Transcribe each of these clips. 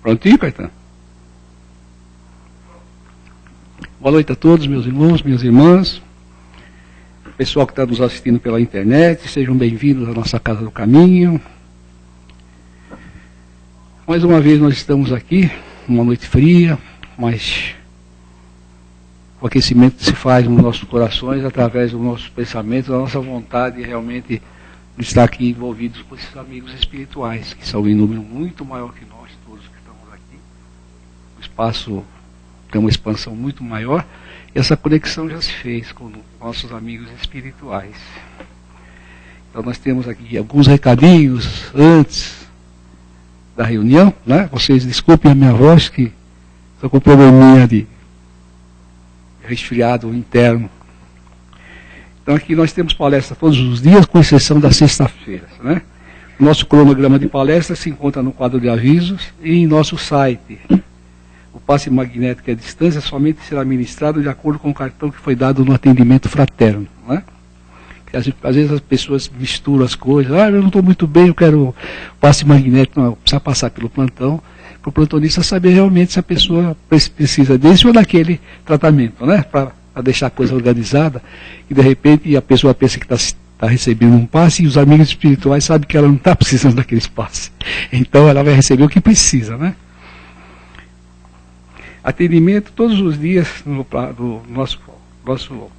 Prontinho, Caetano? Boa noite a todos, meus irmãos, minhas irmãs, pessoal que está nos assistindo pela internet, sejam bem-vindos à nossa Casa do Caminho. Mais uma vez nós estamos aqui, uma noite fria, mas o aquecimento se faz nos nossos corações através dos nossos pensamentos, da nossa vontade realmente de estar aqui envolvidos com esses amigos espirituais, que são em número muito maior que nós, todos que estamos aqui. O espaço tem uma expansão muito maior, e essa conexão já se fez com nossos amigos espirituais. Então nós temos aqui alguns recadinhos antes da reunião, né? Vocês desculpem a minha voz, que estou com probleminha de resfriado interno. Então aqui nós temos palestra todos os dias, com exceção da sexta-feira, né? O nosso cronograma de palestra se encontra no quadro de avisos e em nosso site. O passe magnético à distância somente será ministrado de acordo com o cartão que foi dado no atendimento fraterno, né? Às vezes as pessoas misturam as coisas. Eu não estou muito bem, eu quero passe magnético. Não, precisa passar pelo plantão, para o plantonista saber realmente se a pessoa precisa desse ou daquele tratamento, né? Para deixar a coisa organizada. E de repente a pessoa pensa que está recebendo um passe e os amigos espirituais sabem que ela não está precisando daqueles passes. Então ela vai receber o que precisa, né? Atendimento todos os dias no nosso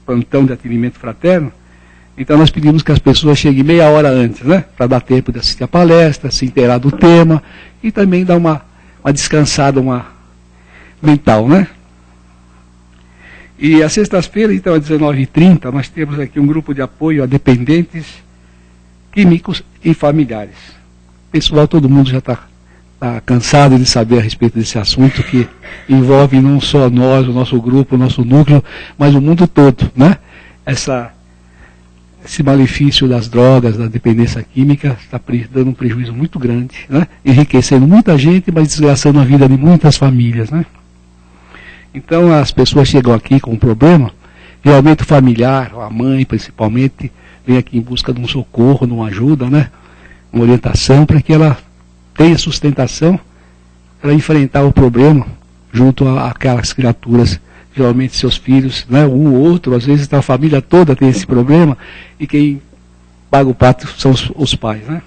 plantão de atendimento fraterno. Então nós pedimos que as pessoas cheguem meia hora antes, né? Para dar tempo de assistir a palestra, se inteirar do tema e também dar uma descansada, mental, né? E às sextas-feiras, então às 19h30, nós temos aqui um grupo de apoio a dependentes químicos e familiares. Pessoal, todo mundo já está cansado de saber a respeito desse assunto que envolve não só nós, o nosso grupo, o nosso núcleo, mas o mundo todo, né? Esse malefício das drogas, da dependência química, está dando um prejuízo muito grande, né? Enriquecendo muita gente, mas desgraçando a vida de muitas famílias, né? Então as pessoas chegam aqui com um problema, geralmente o familiar, a mãe principalmente, vem aqui em busca de um socorro, de uma ajuda, né? Uma orientação para que ela tenha sustentação para enfrentar o problema junto àquelas criaturas, geralmente seus filhos, né, um ou outro, às vezes a família toda tem esse problema, e quem paga o pato são os pais, né?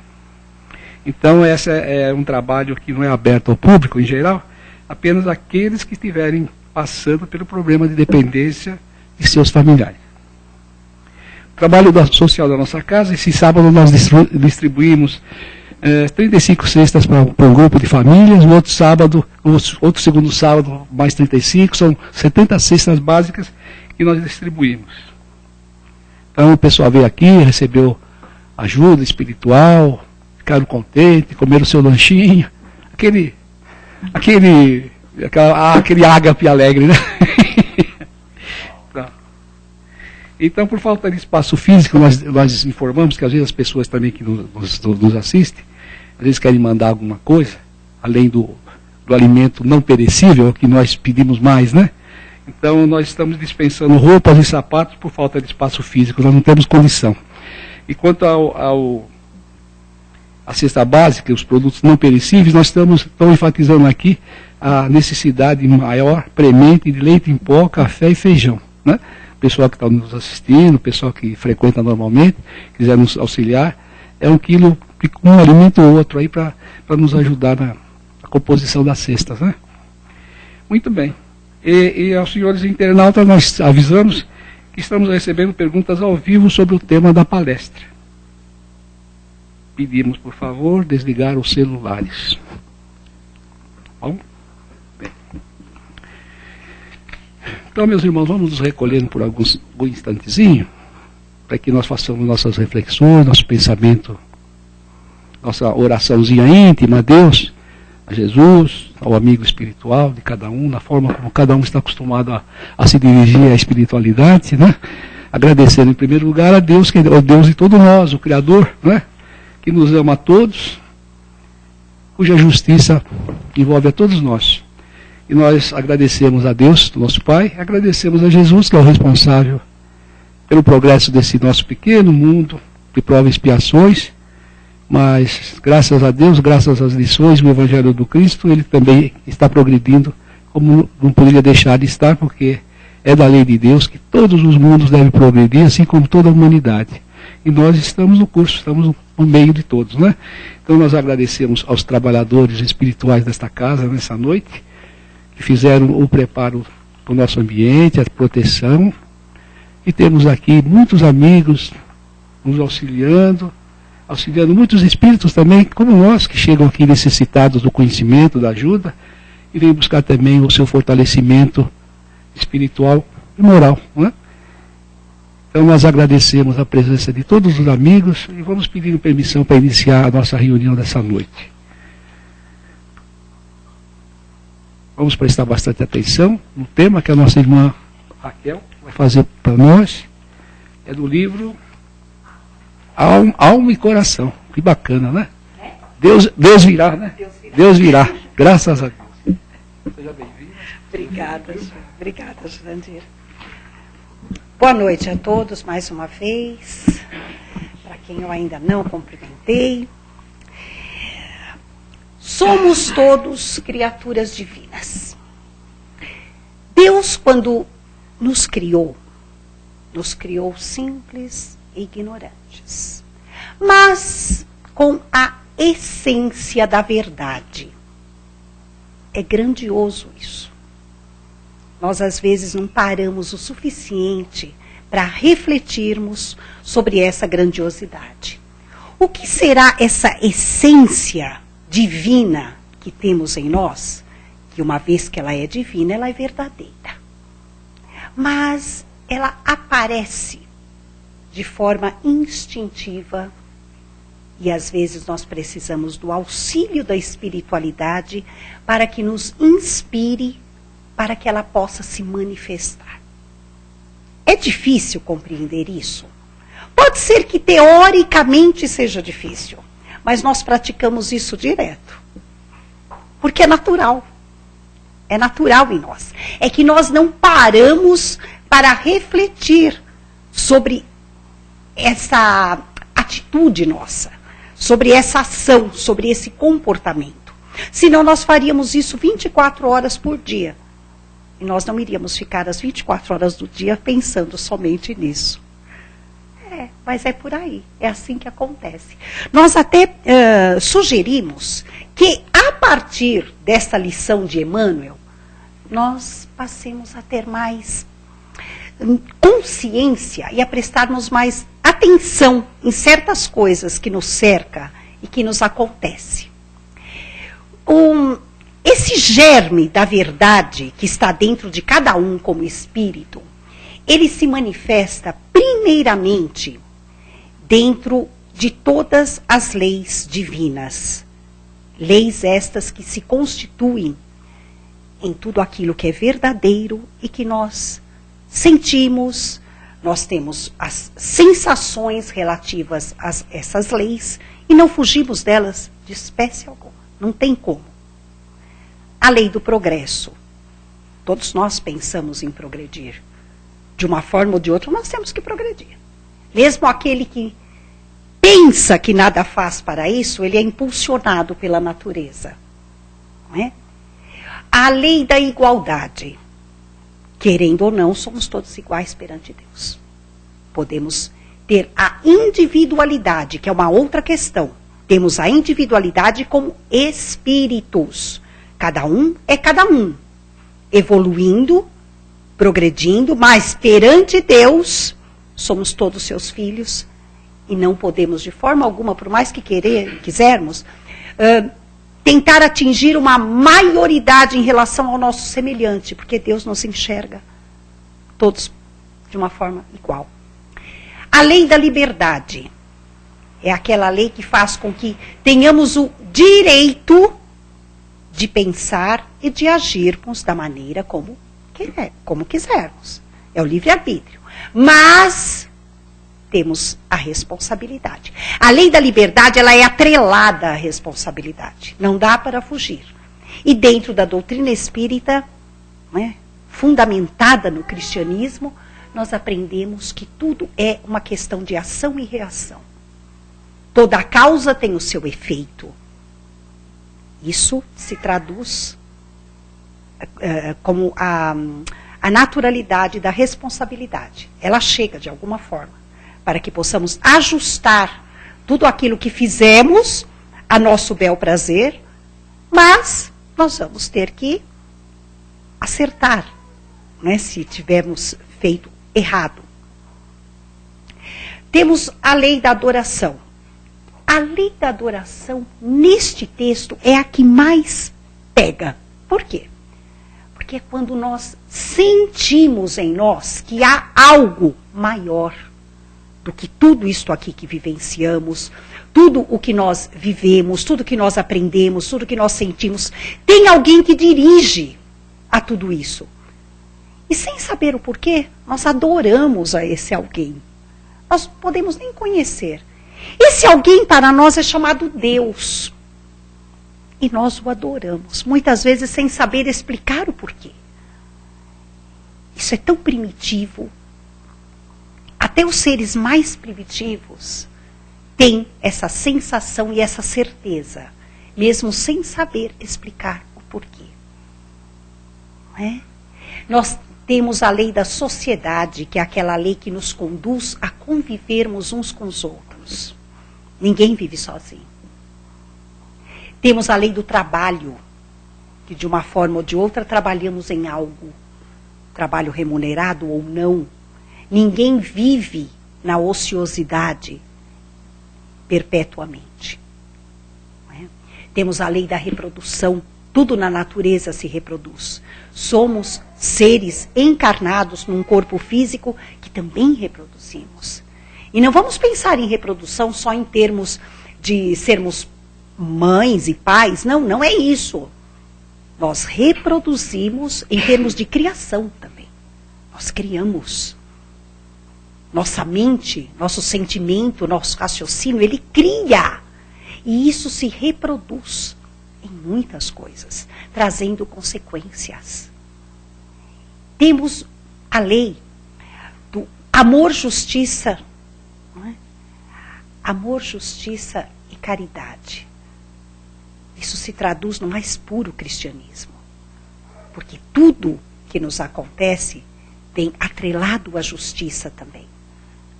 Então esse é um trabalho que não é aberto ao público em geral, apenas aqueles que estiverem passando pelo problema de dependência de seus familiares. O trabalho social da nossa casa, esse sábado nós distribuímos 35 cestas para um grupo de famílias, no outro sábado, outro segundo sábado, mais 35, são 70 cestas básicas que nós distribuímos. Então o pessoal veio aqui, recebeu ajuda espiritual, ficaram contentes, comeram o seu lanchinho, aquele ágape alegre, né? Então, por falta de espaço físico, nós informamos que às vezes as pessoas também que nos assistem, às vezes querem mandar alguma coisa, além do alimento não perecível, que nós pedimos mais, né? Então, nós estamos dispensando roupas e sapatos por falta de espaço físico, nós não temos condição. E quanto à cesta básica, os produtos não perecíveis, nós estamos enfatizando aqui a necessidade maior, premente, de leite em pó, café e feijão, né? Pessoal que está nos assistindo, pessoal que frequenta normalmente, quiser nos auxiliar, é 1 quilo de um alimento ou outro aí para nos ajudar na composição das cestas, né? Muito bem. E aos senhores internautas nós avisamos que estamos recebendo perguntas ao vivo sobre o tema da palestra. Pedimos, por favor, desligar os celulares. Bom? Então, meus irmãos, vamos nos recolhendo por algum instantezinho, para que nós façamos nossas reflexões, nosso pensamento, nossa oraçãozinha íntima a Deus, a Jesus, ao amigo espiritual de cada um, na forma como cada um está acostumado a se dirigir à espiritualidade, né? Agradecendo em primeiro lugar a Deus, que é o Deus de todos nós, o Criador, né? Que nos ama a todos, cuja justiça envolve a todos nós. E nós agradecemos a Deus, nosso Pai, agradecemos a Jesus, que é o responsável pelo progresso desse nosso pequeno mundo de provas e expiações, Mas, graças a Deus, graças às lições do Evangelho do Cristo, ele também está progredindo, como não poderia deixar de estar, porque é da lei de Deus que todos os mundos devem progredir, assim como toda a humanidade. E nós estamos no curso, estamos no meio de todos, né? Então nós agradecemos aos trabalhadores espirituais desta casa, nessa noite, que fizeram o preparo para o nosso ambiente, a proteção. E temos aqui muitos amigos nos auxiliando muitos espíritos também, como nós, que chegam aqui necessitados do conhecimento, da ajuda, e vêm buscar também o seu fortalecimento espiritual e moral, né? Então nós agradecemos a presença de todos os amigos e vamos pedir permissão para iniciar a nossa reunião dessa noite. Vamos prestar bastante atenção no tema que a nossa irmã Raquel vai fazer para nós. É do livro Alma e Coração. Que bacana, né? Deus virá, né? Deus virá. Graças a Deus. Seja bem-vindo. Obrigada, Jurandir. Boa noite a todos mais uma vez. Para quem eu ainda não cumprimentei. Somos todos criaturas divinas. Deus, quando nos criou simples e ignorantes, mas com a essência da verdade. É grandioso isso. Nós, às vezes, não paramos o suficiente para refletirmos sobre essa grandiosidade. O que será essa essência divina que temos em nós? Que uma vez que ela é divina, ela é verdadeira. Mas ela aparece de forma instintiva e, às vezes, nós precisamos do auxílio da espiritualidade para que nos inspire, para que ela possa se manifestar. É difícil compreender isso? Pode ser que teoricamente seja difícil, mas nós praticamos isso direto. Porque é natural. É natural em nós. É que nós não paramos para refletir sobre essa atitude nossa, sobre essa ação, sobre esse comportamento. Senão nós faríamos isso 24 horas por dia. E nós não iríamos ficar as 24 horas do dia pensando somente nisso. Mas é por aí, é assim que acontece. Nós até sugerimos que, a partir desta lição de Emmanuel, nós passemos a ter mais consciência e a prestarmos mais atenção em certas coisas que nos cerca e que nos acontece. Esse germe da verdade que está dentro de cada um como espírito, ele se manifesta primeiramente dentro de todas as leis divinas. Leis estas que se constituem em tudo aquilo que é verdadeiro e que nós sentimos, nós temos as sensações relativas a essas leis e não fugimos delas de espécie alguma. Não tem como. A lei do progresso. Todos nós pensamos em progredir. De uma forma ou de outra, nós temos que progredir. Mesmo aquele que pensa que nada faz para isso, ele é impulsionado pela natureza. Não é? A lei da igualdade. Querendo ou não, somos todos iguais perante Deus. Podemos ter a individualidade, que é uma outra questão. Temos a individualidade como espíritos. Cada um é cada um. Evoluindo, progredindo, mas perante Deus, somos todos seus filhos. E não podemos, de forma alguma, por mais que quisermos, tentar atingir uma maioridade em relação ao nosso semelhante, porque Deus nos enxerga todos de uma forma igual. A lei da liberdade é aquela lei que faz com que tenhamos o direito de pensar e de agirmos da maneira como quisermos. É o livre-arbítrio. Mas temos a responsabilidade. A lei da liberdade, ela é atrelada à responsabilidade. Não dá para fugir. E dentro da doutrina espírita, né, fundamentada no cristianismo, nós aprendemos que tudo é uma questão de ação e reação. Toda causa tem o seu efeito. Isso se traduz como a naturalidade da responsabilidade. Ela chega de alguma forma, para que possamos ajustar tudo aquilo que fizemos a nosso bel prazer, mas nós vamos ter que acertar, né, se tivermos feito errado. Temos a lei da adoração. A lei da adoração, neste texto, é a que mais pega. Por quê? Porque é quando nós sentimos em nós que há algo maior do que tudo isto aqui que vivenciamos, tudo o que nós vivemos, tudo que nós aprendemos, tudo que nós sentimos. Tem alguém que dirige a tudo isso. E sem saber o porquê, nós adoramos a esse alguém. Nós podemos nem conhecer. Esse alguém para nós é chamado Deus. E nós o adoramos, muitas vezes sem saber explicar o porquê. Isso é tão primitivo. Até os seres mais primitivos têm essa sensação e essa certeza, mesmo sem saber explicar o porquê. Não é? Nós temos a lei da sociedade, que é aquela lei que nos conduz a convivermos uns com os outros. Ninguém vive sozinho. Temos a lei do trabalho, que de uma forma ou de outra trabalhamos em algo. Trabalho remunerado ou não. Ninguém vive na ociosidade perpetuamente. Não é? Temos a lei da reprodução. Tudo na natureza se reproduz. Somos seres encarnados num corpo físico que também reproduzimos. E não vamos pensar em reprodução só em termos de sermos mães e pais. Não, não é isso. Nós reproduzimos em termos de criação também. Nós criamos. Nossa mente, nosso sentimento, nosso raciocínio, ele cria. E isso se reproduz em muitas coisas, trazendo consequências. Temos a lei do amor, justiça, não é? Amor, justiça e caridade. Isso se traduz no mais puro cristianismo. Porque tudo que nos acontece tem atrelado a justiça também.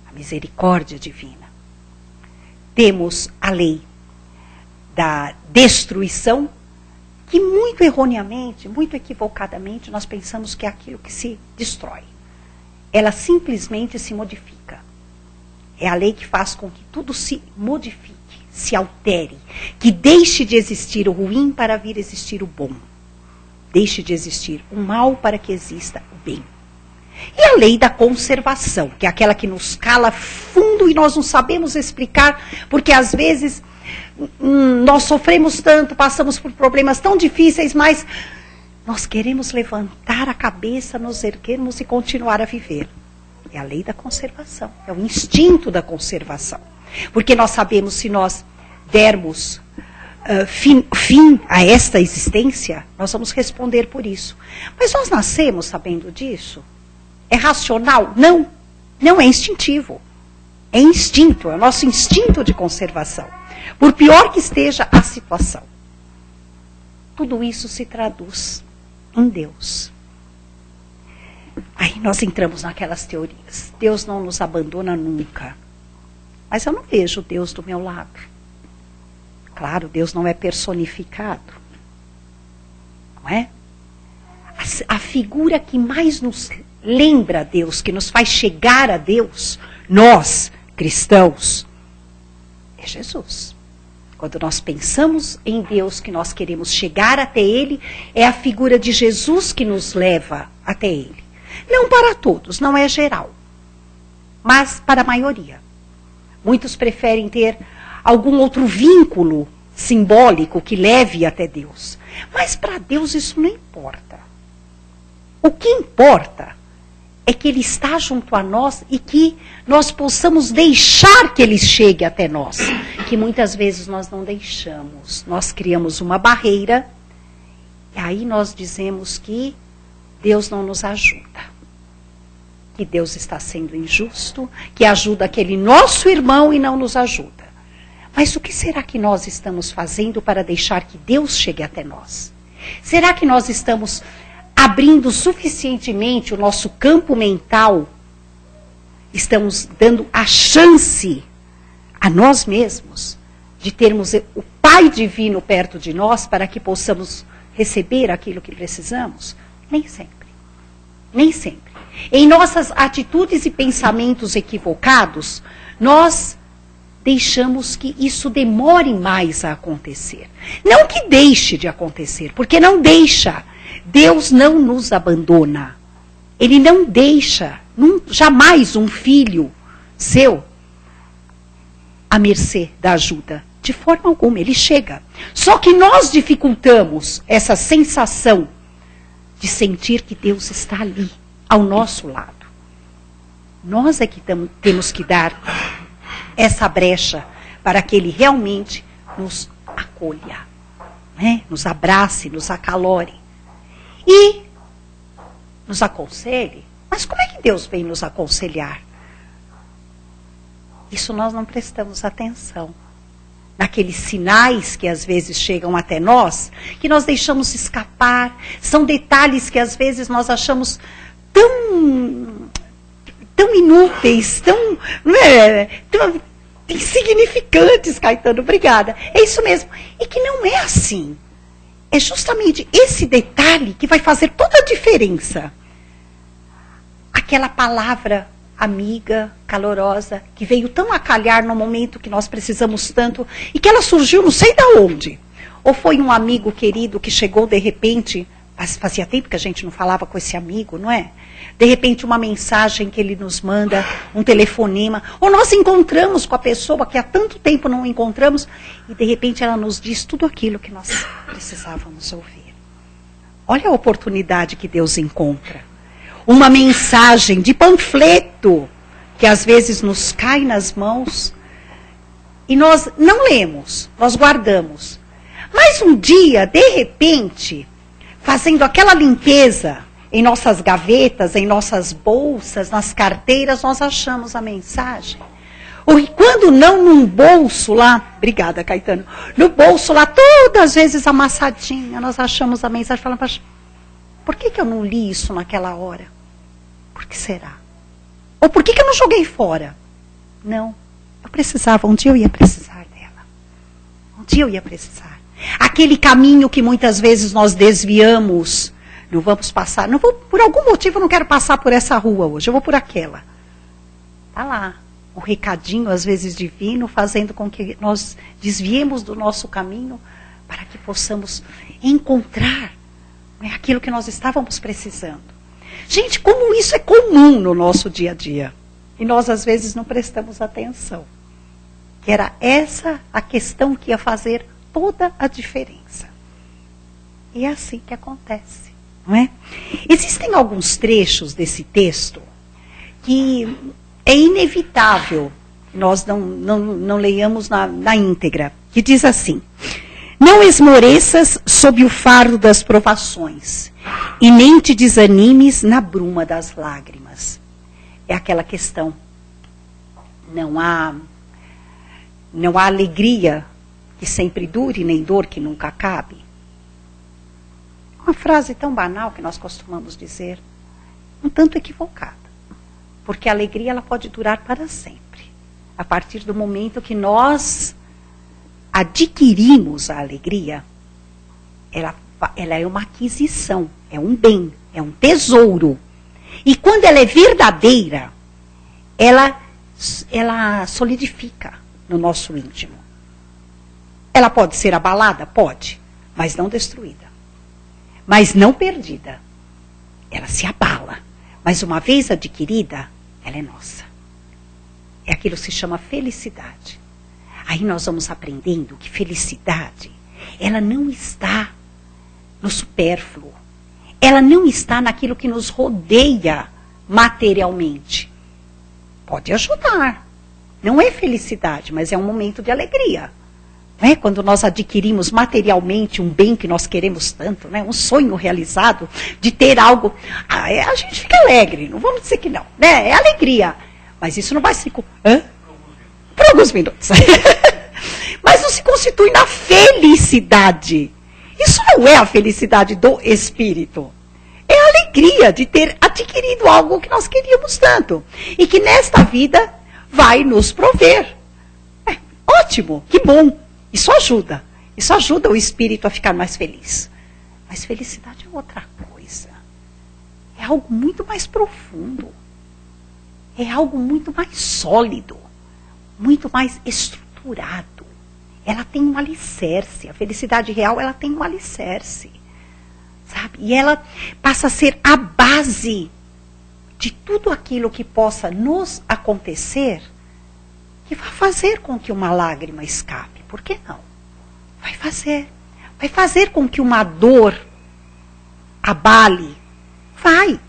A misericórdia divina. Temos a lei da destruição, que muito erroneamente, muito equivocadamente, nós pensamos que é aquilo que se destrói. Ela simplesmente se modifica. É a lei que faz com que tudo se modifique, se altere, que deixe de existir o ruim para vir existir o bom. Deixe de existir o mal para que exista o bem. E a lei da conservação, que é aquela que nos cala fundo e nós não sabemos explicar, porque às vezes nós sofremos tanto, passamos por problemas tão difíceis, mas nós queremos levantar a cabeça, nos erguermos e continuar a viver. É a lei da conservação, é o instinto da conservação. Porque nós sabemos, se nós dermos fim a esta existência, nós vamos responder por isso. Mas nós nascemos sabendo disso? É racional? Não. Não é instintivo. É instinto, é o nosso instinto de conservação. Por pior que esteja a situação. Tudo isso se traduz em Deus. Aí nós entramos naquelas teorias. Deus não nos abandona nunca. Mas eu não vejo Deus do meu lado. Claro, Deus não é personificado. Não é? A figura que mais nos lembra a Deus, que nos faz chegar a Deus, nós, cristãos, é Jesus. Quando nós pensamos em Deus, que nós queremos chegar até Ele, é a figura de Jesus que nos leva até Ele. Não para todos, não é geral, mas para a maioria. Muitos preferem ter algum outro vínculo simbólico que leve até Deus. Mas para Deus isso não importa. O que importa é que Ele está junto a nós e que nós possamos deixar que Ele chegue até nós. Que muitas vezes nós não deixamos. Nós criamos uma barreira e aí nós dizemos que Deus não nos ajuda. Que Deus está sendo injusto, que ajuda aquele nosso irmão e não nos ajuda. Mas o que será que nós estamos fazendo para deixar que Deus chegue até nós? Será que nós estamos abrindo suficientemente o nosso campo mental? Estamos dando a chance a nós mesmos de termos o Pai Divino perto de nós para que possamos receber aquilo que precisamos? Nem sempre. Nem sempre. Em nossas atitudes e pensamentos equivocados, nós deixamos que isso demore mais a acontecer. Não que deixe de acontecer, porque não deixa. Deus não nos abandona. Ele não deixa jamais um filho seu à mercê da ajuda. De forma alguma, ele chega. Só que nós dificultamos essa sensação de sentir que Deus está ali, ao nosso lado. Nós é que temos que dar essa brecha para que ele realmente nos acolha, né? Nos abrace, nos acalore e nos aconselhe. Mas como é que Deus vem nos aconselhar? Isso nós não prestamos atenção. Naqueles sinais que às vezes chegam até nós, que nós deixamos escapar, são detalhes que às vezes nós achamos tão inúteis, tão insignificantes, Caetano, obrigada. É isso mesmo. E que não é assim. É justamente esse detalhe que vai fazer toda a diferença. Aquela palavra amiga, calorosa, que veio tão a calhar no momento que nós precisamos tanto, e que ela surgiu não sei de onde. Ou foi um amigo querido que chegou de repente, fazia tempo que a gente não falava com esse amigo, não é? De repente uma mensagem que ele nos manda, um telefonema, ou nós encontramos com a pessoa que há tanto tempo não encontramos, e de repente ela nos diz tudo aquilo que nós precisávamos ouvir. Olha a oportunidade que Deus encontra. Uma mensagem de panfleto que às vezes nos cai nas mãos e nós não lemos, nós guardamos. Mas um dia, de repente, fazendo aquela limpeza em nossas gavetas, em nossas bolsas, nas carteiras, nós achamos a mensagem. Ou quando não num bolso lá, obrigada, Caetano, no bolso lá, todas as vezes amassadinha, nós achamos a mensagem, falamos, por que eu não li isso naquela hora? Por que será? Ou por que eu não joguei fora? Não, eu precisava, um dia eu ia precisar dela. Um dia eu ia precisar. Aquele caminho que muitas vezes nós desviamos, não vamos passar, não vou, por algum motivo eu não quero passar por essa rua hoje, eu vou por aquela. Está lá, um recadinho às vezes divino, fazendo com que nós desviemos do nosso caminho, para que possamos encontrar, né, aquilo que nós estávamos precisando. Gente, como isso é comum no nosso dia a dia. E nós, às vezes, não prestamos atenção. Que era essa a questão que ia fazer toda a diferença. E é assim que acontece, não é? Existem alguns trechos desse texto que é inevitável nós não leiamos na íntegra. Que diz assim: não esmoreças sob o fardo das provações, e nem te desanimes na bruma das lágrimas. É aquela questão. Não há alegria que sempre dure, nem dor que nunca acabe. Uma frase tão banal que nós costumamos dizer, um tanto equivocada. Porque a alegria ela pode durar para sempre. A partir do momento que nós adquirimos a alegria, ela é uma aquisição, é um bem, é um tesouro. E quando ela é verdadeira, ela solidifica no nosso íntimo. Ela pode ser abalada? Pode, mas não destruída. Mas não perdida. Ela se abala. Mas uma vez adquirida, ela é nossa. É aquilo que se chama felicidade. Aí nós vamos aprendendo que felicidade, ela não está no supérfluo. Ela não está naquilo que nos rodeia materialmente. Pode ajudar. Não é felicidade, mas é um momento de alegria. Não é? Quando nós adquirimos materialmente um bem que nós queremos tanto, né? Um sonho realizado de ter algo, a gente fica alegre, não vamos dizer que não. Né? É alegria. Mas isso não vai ser... Por alguns minutos. mas não se constitui na felicidade. Isso não é a felicidade do espírito. É a alegria de ter adquirido algo que nós queríamos tanto. E que nesta vida vai nos prover. Ótimo, que bom. Isso ajuda. Isso ajuda o espírito a ficar mais feliz. Mas felicidade é outra coisa. É algo muito mais profundo. É algo muito mais sólido. Muito mais estruturado. Ela tem um alicerce. A felicidade real, ela tem um alicerce. Sabe? E ela passa a ser a base de tudo aquilo que possa nos acontecer, que vai fazer com que uma lágrima escape. Por que não? Vai fazer. Vai fazer com que uma dor abale. Vai.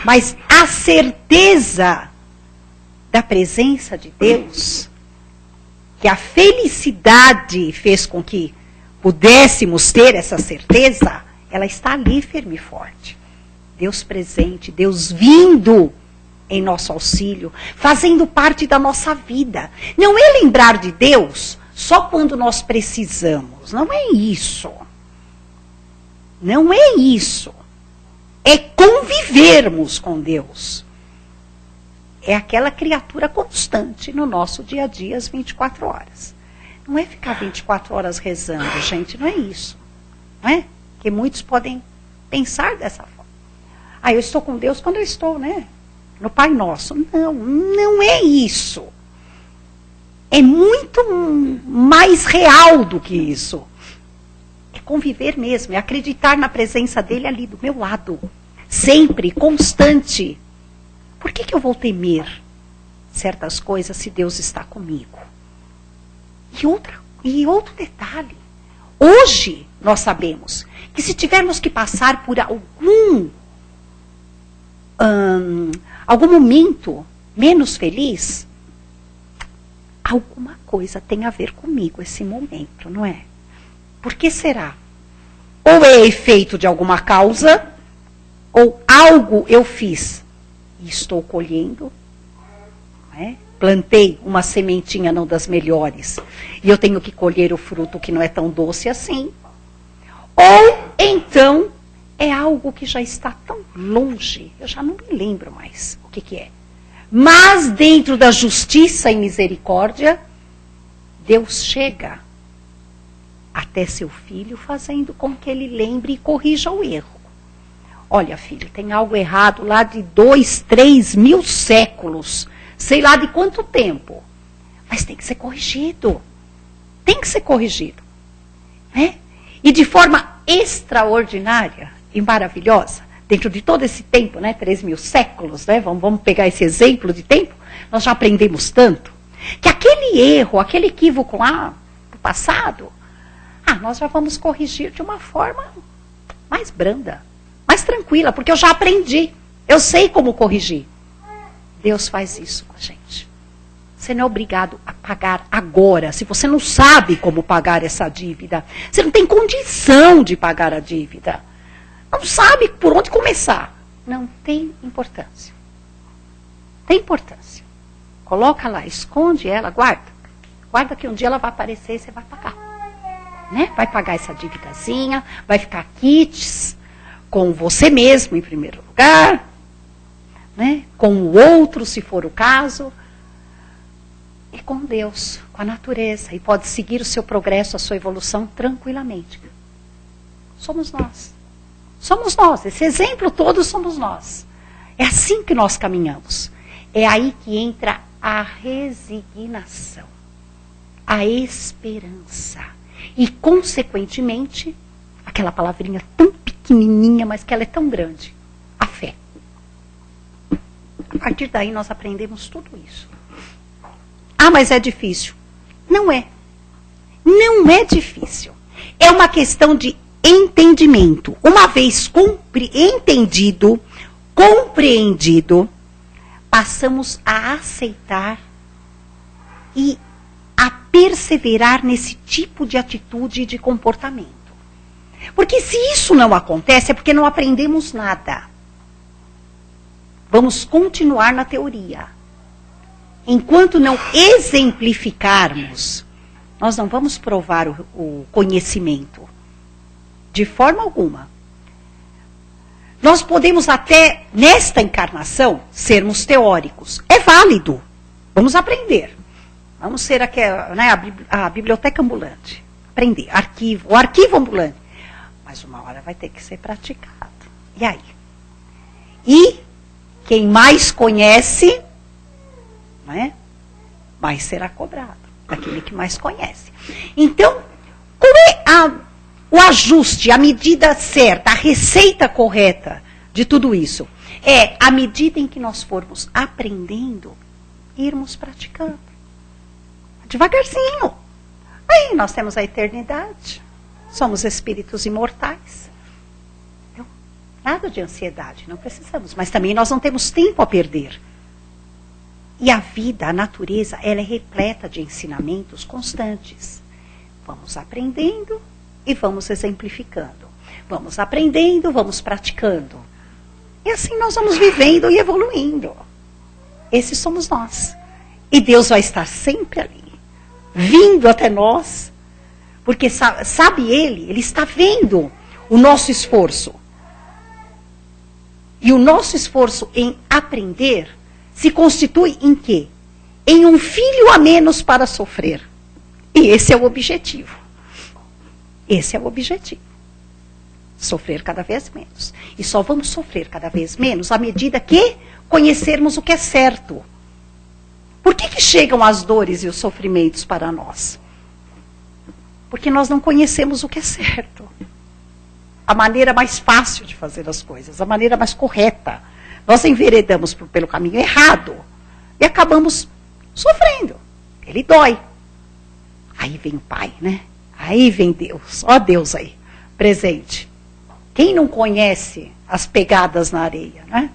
Mas a certeza da presença de Deus, que a felicidade fez com que pudéssemos ter essa certeza, ela está ali firme e forte. Deus presente, Deus vindo em nosso auxílio, fazendo parte da nossa vida. Não é lembrar de Deus só quando nós precisamos. Não é isso. Não é isso. É convivermos com Deus. É aquela criatura constante no nosso dia a dia, às 24 horas. Não é ficar 24 horas rezando, gente, não é isso. Não é? Que muitos podem pensar dessa forma. Ah, eu estou com Deus quando eu estou, né? No Pai Nosso. Não, não é isso. É muito mais real do que isso. É conviver mesmo, é acreditar na presença dele ali do meu lado. Sempre, constante. Por que eu vou temer certas coisas se Deus está comigo? E outro detalhe. Hoje nós sabemos que se tivermos que passar por algum momento menos feliz, alguma coisa tem a ver comigo esse momento, não é? Por que será? Ou é efeito de alguma causa, ou algo eu fiz e estou colhendo, não é? Plantei uma sementinha não das melhores e eu tenho que colher o fruto que não é tão doce assim. Ou então é algo que já está tão longe, eu já não me lembro mais o que é. Mas dentro da justiça e misericórdia, Deus chega até seu filho, fazendo com que ele lembre e corrija o erro. Olha, filho, tem algo errado lá de 2, 3 mil séculos, sei lá de quanto tempo, mas tem que ser corrigido. Tem que ser corrigido. Né? E de forma extraordinária e maravilhosa, dentro de todo esse tempo, né, 3 mil séculos, né, vamos pegar esse exemplo de tempo, nós já aprendemos tanto, que aquele erro, aquele equívoco lá do passado, nós já vamos corrigir de uma forma mais branda, mais tranquila, porque eu já aprendi, eu sei como corrigir. Deus faz isso com a gente. Você não é obrigado a pagar agora, se você não sabe como pagar essa dívida, você não tem condição de pagar a dívida, não sabe por onde começar, não tem importância. Tem importância. Coloca lá, esconde ela, guarda. Guarda que um dia ela vai aparecer e você vai pagar. Né? Vai pagar essa dívidazinha, vai ficar quites com você mesmo em primeiro lugar, né? Com o outro, se for o caso, e com Deus, com a natureza, e pode seguir o seu progresso, a sua evolução tranquilamente. Somos nós. Somos nós. Esse exemplo todo somos nós. É assim que nós caminhamos. É aí que entra a resignação, a esperança. E, consequentemente, aquela palavrinha tão pequenininha, mas que ela é tão grande, a fé. A partir daí nós aprendemos tudo isso. Mas é difícil. Não é. Não é difícil. É uma questão de entendimento. Uma vez entendido, compreendido, passamos a aceitar e a perseverar nesse tipo de atitude e de comportamento. Porque se isso não acontece, é porque não aprendemos nada. Vamos continuar na teoria. Enquanto não exemplificarmos nós não vamos provar o conhecimento. De forma alguma. Nós podemos até, nesta encarnação, sermos teóricos. É válido. Vamos aprender. Vamos ser aqui, né, a biblioteca ambulante. Aprender. O arquivo ambulante. Mas uma hora vai ter que ser praticado. E aí? E quem mais conhece, né, mais será cobrado. Daquele que mais conhece. Então, qual é o ajuste, a medida certa, a receita correta de tudo isso? É à medida em que nós formos aprendendo, irmos praticando. Devagarzinho. Aí nós temos a eternidade. Somos espíritos imortais. Então, nada de ansiedade, não precisamos. Mas também nós não temos tempo a perder. E a vida, a natureza, ela é repleta de ensinamentos constantes. Vamos aprendendo e vamos exemplificando. Vamos aprendendo, vamos praticando. E assim nós vamos vivendo e evoluindo. Esses somos nós. E Deus vai estar sempre ali, vindo até nós, porque sabe Ele está vendo o nosso esforço. E o nosso esforço em aprender se constitui em quê? Em um filho a menos para sofrer. E esse é o objetivo. Esse é o objetivo. Sofrer cada vez menos. E só vamos sofrer cada vez menos à medida que conhecermos o que é certo. Por que chegam as dores e os sofrimentos para nós? Porque nós não conhecemos o que é certo. A maneira mais fácil de fazer as coisas, a maneira mais correta. Nós enveredamos pelo caminho errado e acabamos sofrendo. Ele dói. Aí vem o Pai, né? Aí vem Deus. Ó Deus aí, presente. Quem não conhece as pegadas na areia, né?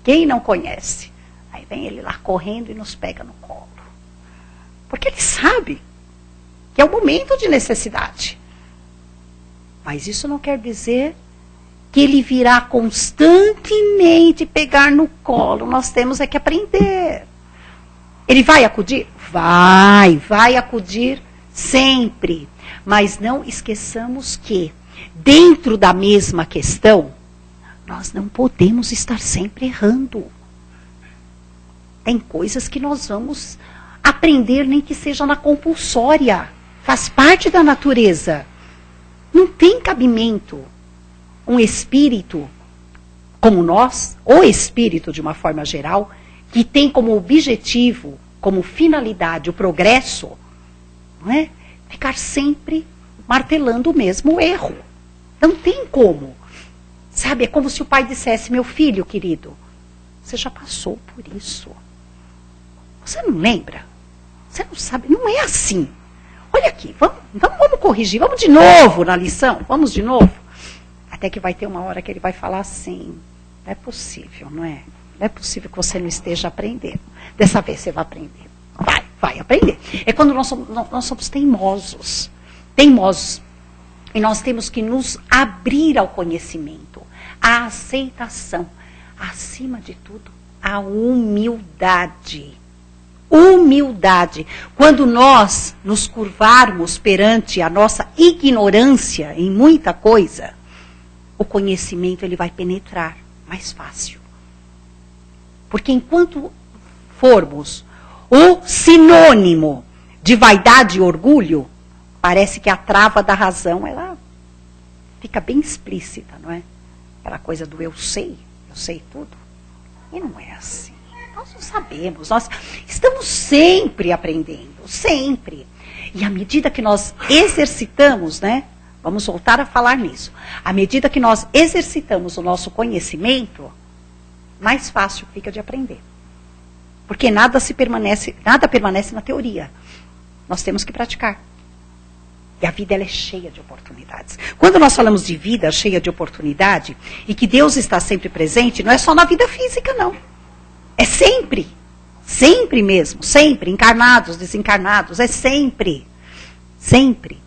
Quem não conhece? Aí vem Ele lá correndo e nos pega no colo. Porque Ele sabe que é o momento de necessidade. Mas isso não quer dizer que Ele virá constantemente pegar no colo. Nós temos é que aprender. Ele vai acudir? Vai acudir sempre. Mas não esqueçamos que, dentro da mesma questão, nós não podemos estar sempre errando. Tem coisas que nós vamos aprender, nem que seja na compulsória. Faz parte da natureza. Não tem cabimento um espírito como nós, ou espírito de uma forma geral, que tem como objetivo, como finalidade o progresso, não é? Ficar sempre martelando o mesmo erro. Não tem como. Sabe, é como se o pai dissesse: meu filho querido, você já passou por isso. Você não lembra? Você não sabe, não é assim. Olha aqui, vamos corrigir, vamos de novo na lição, vamos de novo. Até que vai ter uma hora que ele vai falar assim: não é possível, não é? Não é possível que você não esteja aprendendo. Dessa vez você vai aprender. Vai aprender. É quando nós somos teimosos. Teimosos. E nós temos que nos abrir ao conhecimento, à aceitação. Acima de tudo, a humildade. Humildade. Quando nós nos curvarmos perante a nossa ignorância em muita coisa, o conhecimento ele vai penetrar mais fácil. Porque enquanto formos o sinônimo de vaidade e orgulho, parece que a trava da razão ela fica bem explícita, não é? Aquela coisa do eu sei tudo. E não é assim. Nós não sabemos, nós estamos sempre aprendendo, sempre. E à medida que nós exercitamos, né? Vamos voltar a falar nisso. À medida que nós exercitamos o nosso conhecimento, mais fácil fica de aprender. Porque nada permanece na teoria. Nós temos que praticar. E a vida ela é cheia de oportunidades. Quando nós falamos de vida cheia de oportunidade, e que Deus está sempre presente, não é só na vida física, não. É sempre. Sempre mesmo. Sempre. Encarnados, desencarnados. É sempre. Sempre.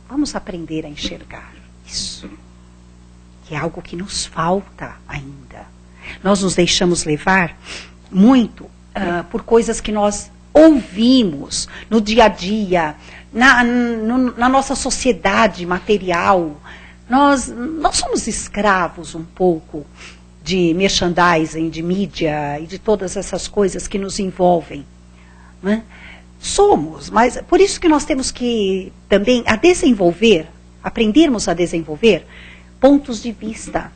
Vamos aprender a enxergar isso. Que é algo que nos falta ainda. Nós nos deixamos levar muito por coisas que nós ouvimos no dia a dia, na nossa sociedade material, nós somos escravos um pouco de merchandising, de mídia e de todas essas coisas que nos envolvem. Né? Somos, mas por isso que nós temos que também aprendermos a desenvolver pontos de vista,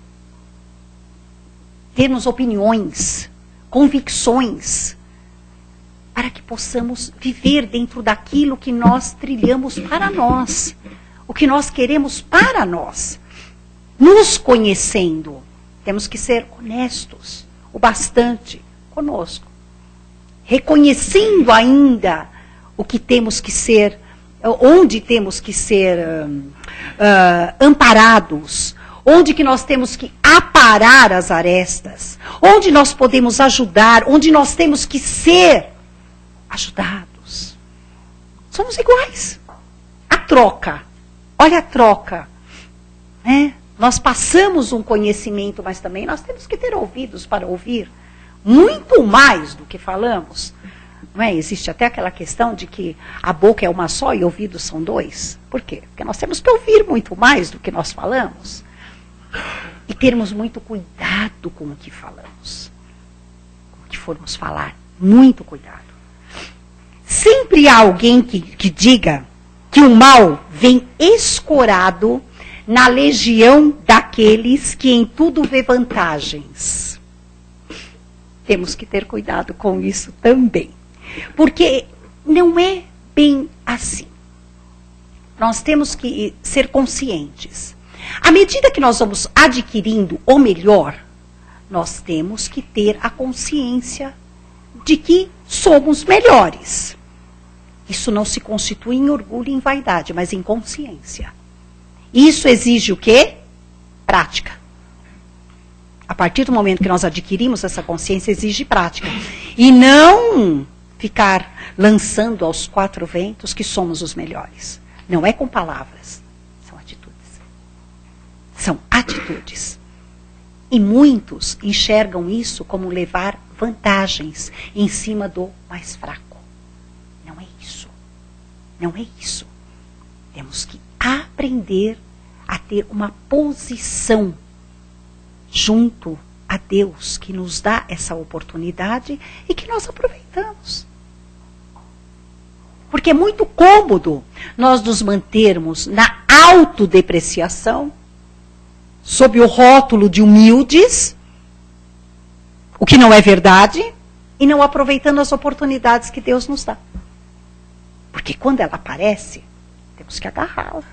termos opiniões, convicções, para que possamos viver dentro daquilo que nós trilhamos para nós, o que nós queremos para nós. Nos conhecendo, temos que ser honestos o bastante conosco, reconhecendo ainda o que temos que ser, onde temos que ser amparados, onde que nós temos que aparar as arestas, onde nós podemos ajudar, onde nós temos que ser ajudados. Somos iguais. A troca. Olha a troca. Né? Nós passamos um conhecimento, mas também nós temos que ter ouvidos para ouvir. Muito mais do que falamos. Não é? Existe até aquela questão de que a boca é uma só e ouvidos são dois. Por quê? Porque nós temos que ouvir muito mais do que nós falamos. E termos muito cuidado com o que falamos. Com o que formos falar. Muito cuidado. Sempre há alguém que diga que o mal vem escorado na legião daqueles que em tudo vê vantagens. Temos que ter cuidado com isso também. Porque não é bem assim. Nós temos que ser conscientes. À medida que nós vamos adquirindo o melhor, nós temos que ter a consciência de que somos melhores. Isso não se constitui em orgulho e em vaidade, mas em consciência. Isso exige o quê? Prática. A partir do momento que nós adquirimos essa consciência, exige prática. E não ficar lançando aos quatro ventos que somos os melhores. Não é com palavras, são atitudes. São atitudes. E muitos enxergam isso como levar vantagens em cima do mais fraco. Não é isso. Não é isso. Temos que aprender a ter uma posição junto a Deus, que nos dá essa oportunidade e que nós aproveitamos. Porque é muito cômodo nós nos mantermos na autodepreciação, sob o rótulo de humildes, o que não é verdade, e não aproveitando as oportunidades que Deus nos dá. Porque quando ela aparece, temos que agarrá-la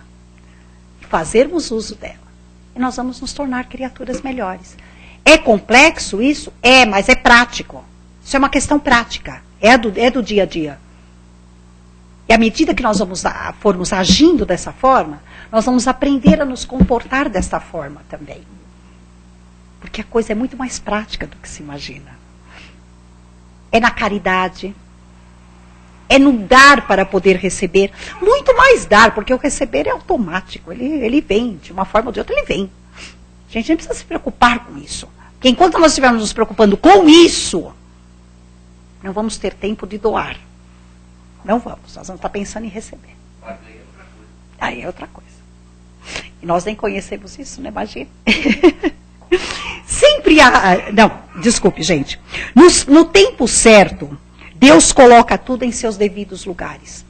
e fazermos uso dela. E nós vamos nos tornar criaturas melhores. É complexo isso? É, mas é prático. Isso é uma questão prática. É do dia a dia. E à medida que nós formos agindo dessa forma, nós vamos aprender a nos comportar dessa forma também. Porque a coisa é muito mais prática do que se imagina. É na caridade. É no dar para poder receber. Muito mais dar, porque o receber é automático. Ele vem, de uma forma ou de outra, ele vem. A gente não precisa se preocupar com isso. Porque enquanto nós estivermos nos preocupando com isso, não vamos ter tempo de doar. Não vamos. Nós vamos estar pensando em receber. Aí é outra coisa. E nós nem conhecemos isso, né? Imagina. Sempre há... Não, desculpe, gente. No tempo certo, Deus coloca tudo em seus devidos lugares.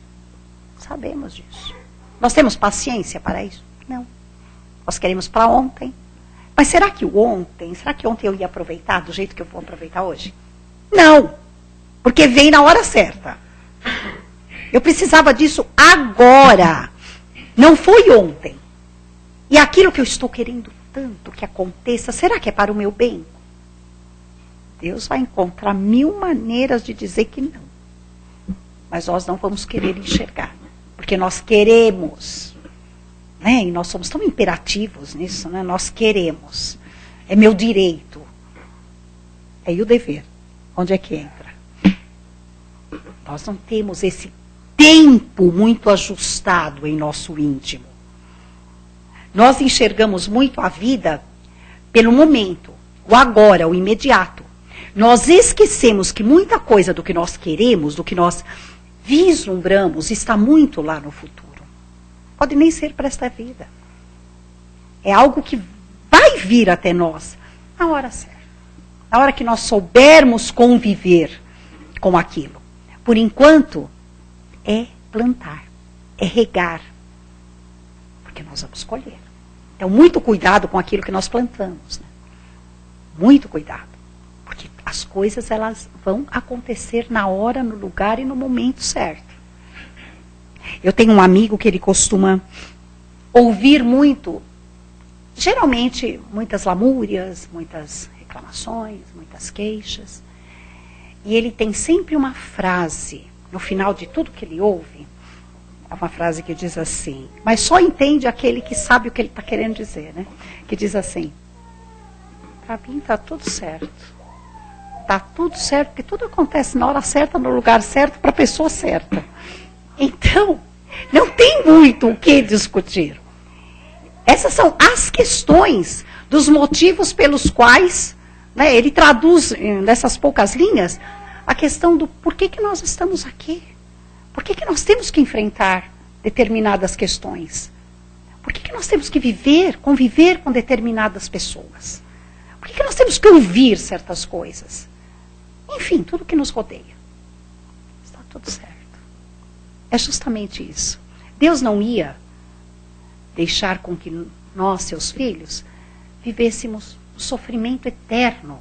Sabemos disso. Nós temos paciência para isso? Não. Nós queremos para ontem. Mas será que ontem eu ia aproveitar do jeito que eu vou aproveitar hoje? Não. Porque vem na hora certa. Eu precisava disso agora. Não foi ontem. E aquilo que eu estou querendo tanto que aconteça, será que é para o meu bem? Deus vai encontrar 1000 maneiras de dizer que não. Mas nós não vamos querer enxergar. Porque nós queremos. Né? E nós somos tão imperativos nisso. Né? Nós queremos. É meu direito. É o dever. Onde é que entra? Nós não temos esse tempo muito ajustado em nosso íntimo. Nós enxergamos muito a vida pelo momento. O agora, o imediato. Nós esquecemos que muita coisa do que nós queremos, do que nós vislumbramos, está muito lá no futuro. Pode nem ser para esta vida. É algo que vai vir até nós na hora certa. Na hora que nós soubermos conviver com aquilo. Por enquanto, é plantar, é regar. Porque nós vamos colher. Então, muito cuidado com aquilo que nós plantamos. Né? Muito cuidado. Porque as coisas, elas vão acontecer na hora, no lugar e no momento certo. Eu tenho um amigo que ele costuma ouvir muito, geralmente, muitas lamúrias, muitas reclamações, muitas queixas. E ele tem sempre uma frase, no final de tudo que ele ouve, é uma frase que diz assim, mas só entende aquele que sabe o que ele está querendo dizer, né? Que diz assim, para mim está tudo certo. Está tudo certo, porque tudo acontece na hora certa, no lugar certo, para a pessoa certa. Então, não tem muito o que discutir. Essas são as questões dos motivos pelos quais, né, ele traduz nessas poucas linhas a questão do porquê que nós estamos aqui. Por que nós temos que enfrentar determinadas questões? Por que nós temos que conviver com determinadas pessoas? Por que nós temos que ouvir certas coisas? Enfim, tudo que nos rodeia. Está tudo certo. É justamente isso. Deus não ia deixar com que nós, seus filhos, vivêssemos um sofrimento eterno.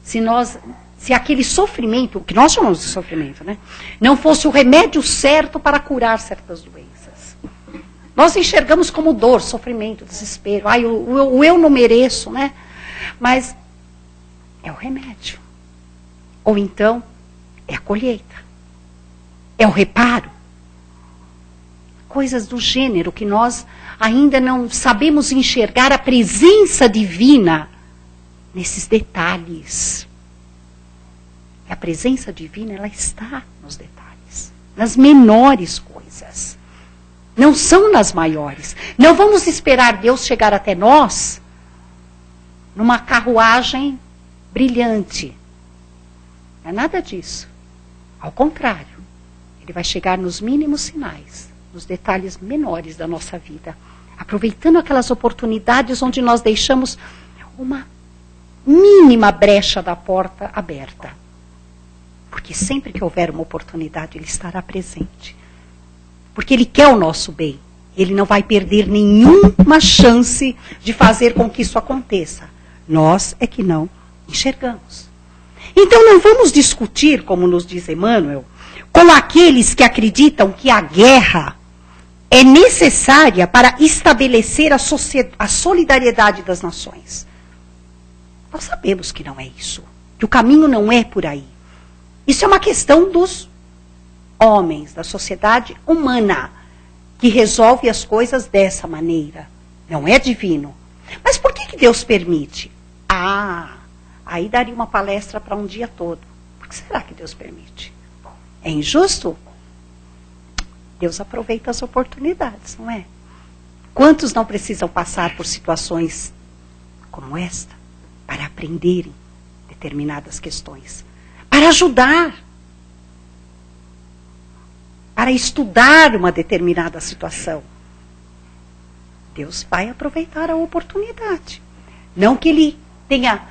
Se aquele sofrimento, que nós chamamos de sofrimento, né, não fosse o remédio certo para curar certas doenças. Nós enxergamos como dor, sofrimento, desespero. Ai, o eu não mereço, né? Mas é o remédio. Ou então, é a colheita. É o reparo. Coisas do gênero que nós ainda não sabemos enxergar a presença divina nesses detalhes. E a presença divina, ela está nos detalhes, nas menores coisas. Não são nas maiores. Não vamos esperar Deus chegar até nós numa carruagem brilhante. Não é nada disso. Ao contrário, ele vai chegar nos mínimos sinais, nos detalhes menores da nossa vida, aproveitando aquelas oportunidades onde nós deixamos uma mínima brecha da porta aberta. Porque sempre que houver uma oportunidade, ele estará presente. Porque ele quer o nosso bem. Ele não vai perder nenhuma chance de fazer com que isso aconteça. Nós é que não enxergamos. Então não vamos discutir, como nos diz Emmanuel, com aqueles que acreditam que a guerra é necessária para estabelecer a solidariedade das nações. Nós sabemos que não é isso. Que o caminho não é por aí. Isso é uma questão dos homens, da sociedade humana, que resolve as coisas dessa maneira. Não é divino. Mas por que Deus permite? Aí daria uma palestra para um dia todo. Por que será que Deus permite? É injusto? Deus aproveita as oportunidades, não é? Quantos não precisam passar por situações como esta para aprenderem determinadas questões? Para ajudar, para estudar uma determinada situação. Deus vai aproveitar a oportunidade. Não que ele tenha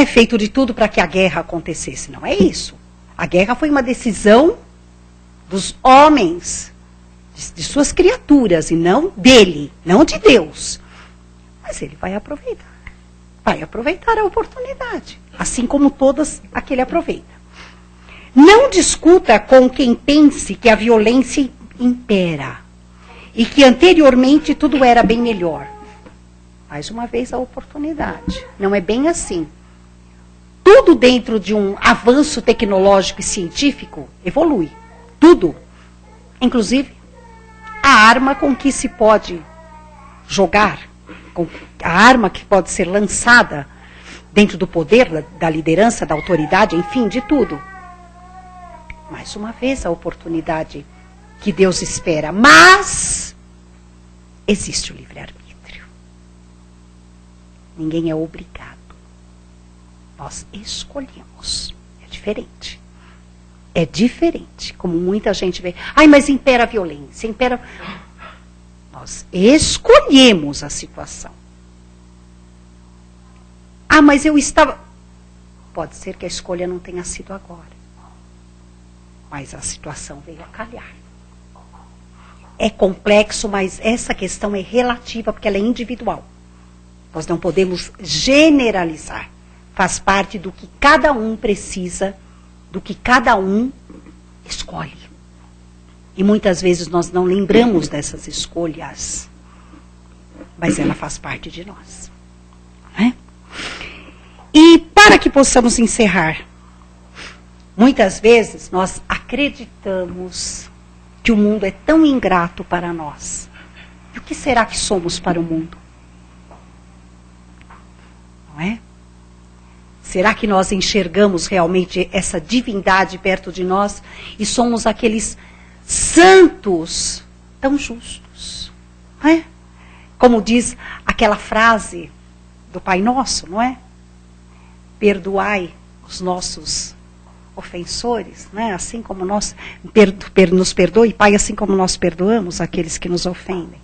feito de tudo para que a guerra acontecesse. Não é isso. A guerra foi uma decisão dos homens, de suas criaturas, e não dele, não de Deus. Mas ele vai aproveitar. Vai aproveitar a oportunidade. Assim como todas a que ele aproveita. Não discuta com quem pense que a violência impera. E que anteriormente tudo era bem melhor. Mais uma vez a oportunidade. Não é bem assim. Tudo dentro de um avanço tecnológico e científico evolui. Tudo. Inclusive, a arma com que se pode jogar, a arma que pode ser lançada dentro do poder, da liderança, da autoridade, enfim, de tudo. Mais uma vez a oportunidade que Deus espera. Mas existe o livre-arbítrio. Ninguém é obrigado. Nós escolhemos. É diferente. É diferente. Como muita gente vê. Ai, mas impera a violência, impera... Nós escolhemos a situação. Ah, mas eu estava... Pode ser que a escolha não tenha sido agora. Mas a situação veio a calhar. É complexo, mas essa questão é relativa, porque ela é individual. Nós não podemos generalizar. Faz parte do que cada um precisa, do que cada um escolhe. E muitas vezes nós não lembramos dessas escolhas, mas ela faz parte de nós. Não é? E para que possamos encerrar, muitas vezes nós acreditamos que o mundo é tão ingrato para nós. E o que será que somos para o mundo? Não é? Será que nós enxergamos realmente essa divindade perto de nós e somos aqueles santos tão justos? Não é? Como diz aquela frase do Pai Nosso, não é? Perdoai os nossos ofensores, né? Assim como nós nos perdoe, Pai, assim como nós perdoamos aqueles que nos ofendem.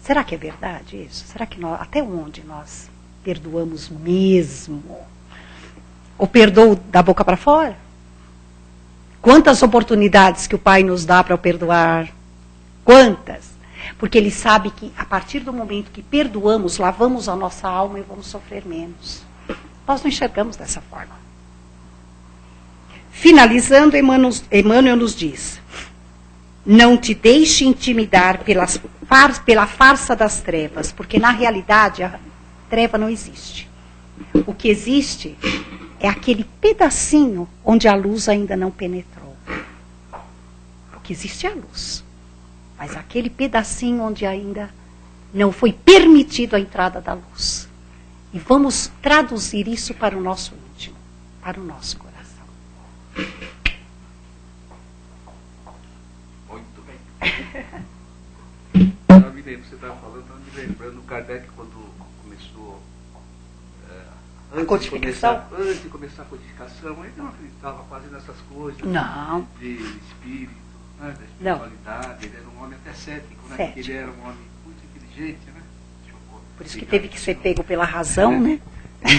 Será que é verdade isso? Será que nós, até onde nós perdoamos mesmo? Ou perdoo da boca para fora? Quantas oportunidades que o Pai nos dá para perdoar? Quantas? Porque Ele sabe que a partir do momento que perdoamos, lavamos a nossa alma e vamos sofrer menos. Nós não enxergamos dessa forma. Finalizando, Emmanuel nos diz: não te deixe intimidar pela farsa das trevas, porque na realidade a treva não existe. O que existe é aquele pedacinho onde a luz ainda não penetrou. O que existe é a luz, mas aquele pedacinho onde ainda não foi permitido a entrada da luz. E vamos traduzir isso para o nosso íntimo, para o nosso coração. Muito bem. Eu me lembro, você estava falando, estava me lembrando, Kardec, quando começou a codificação? Antes de começar a codificação, ele não acreditava quase nessas coisas. Não. De espírito, né, da espiritualidade. Ele era um homem até cético, né? Porque ele era um homem muito inteligente, né? Por isso que teve que ser pego pela razão, né?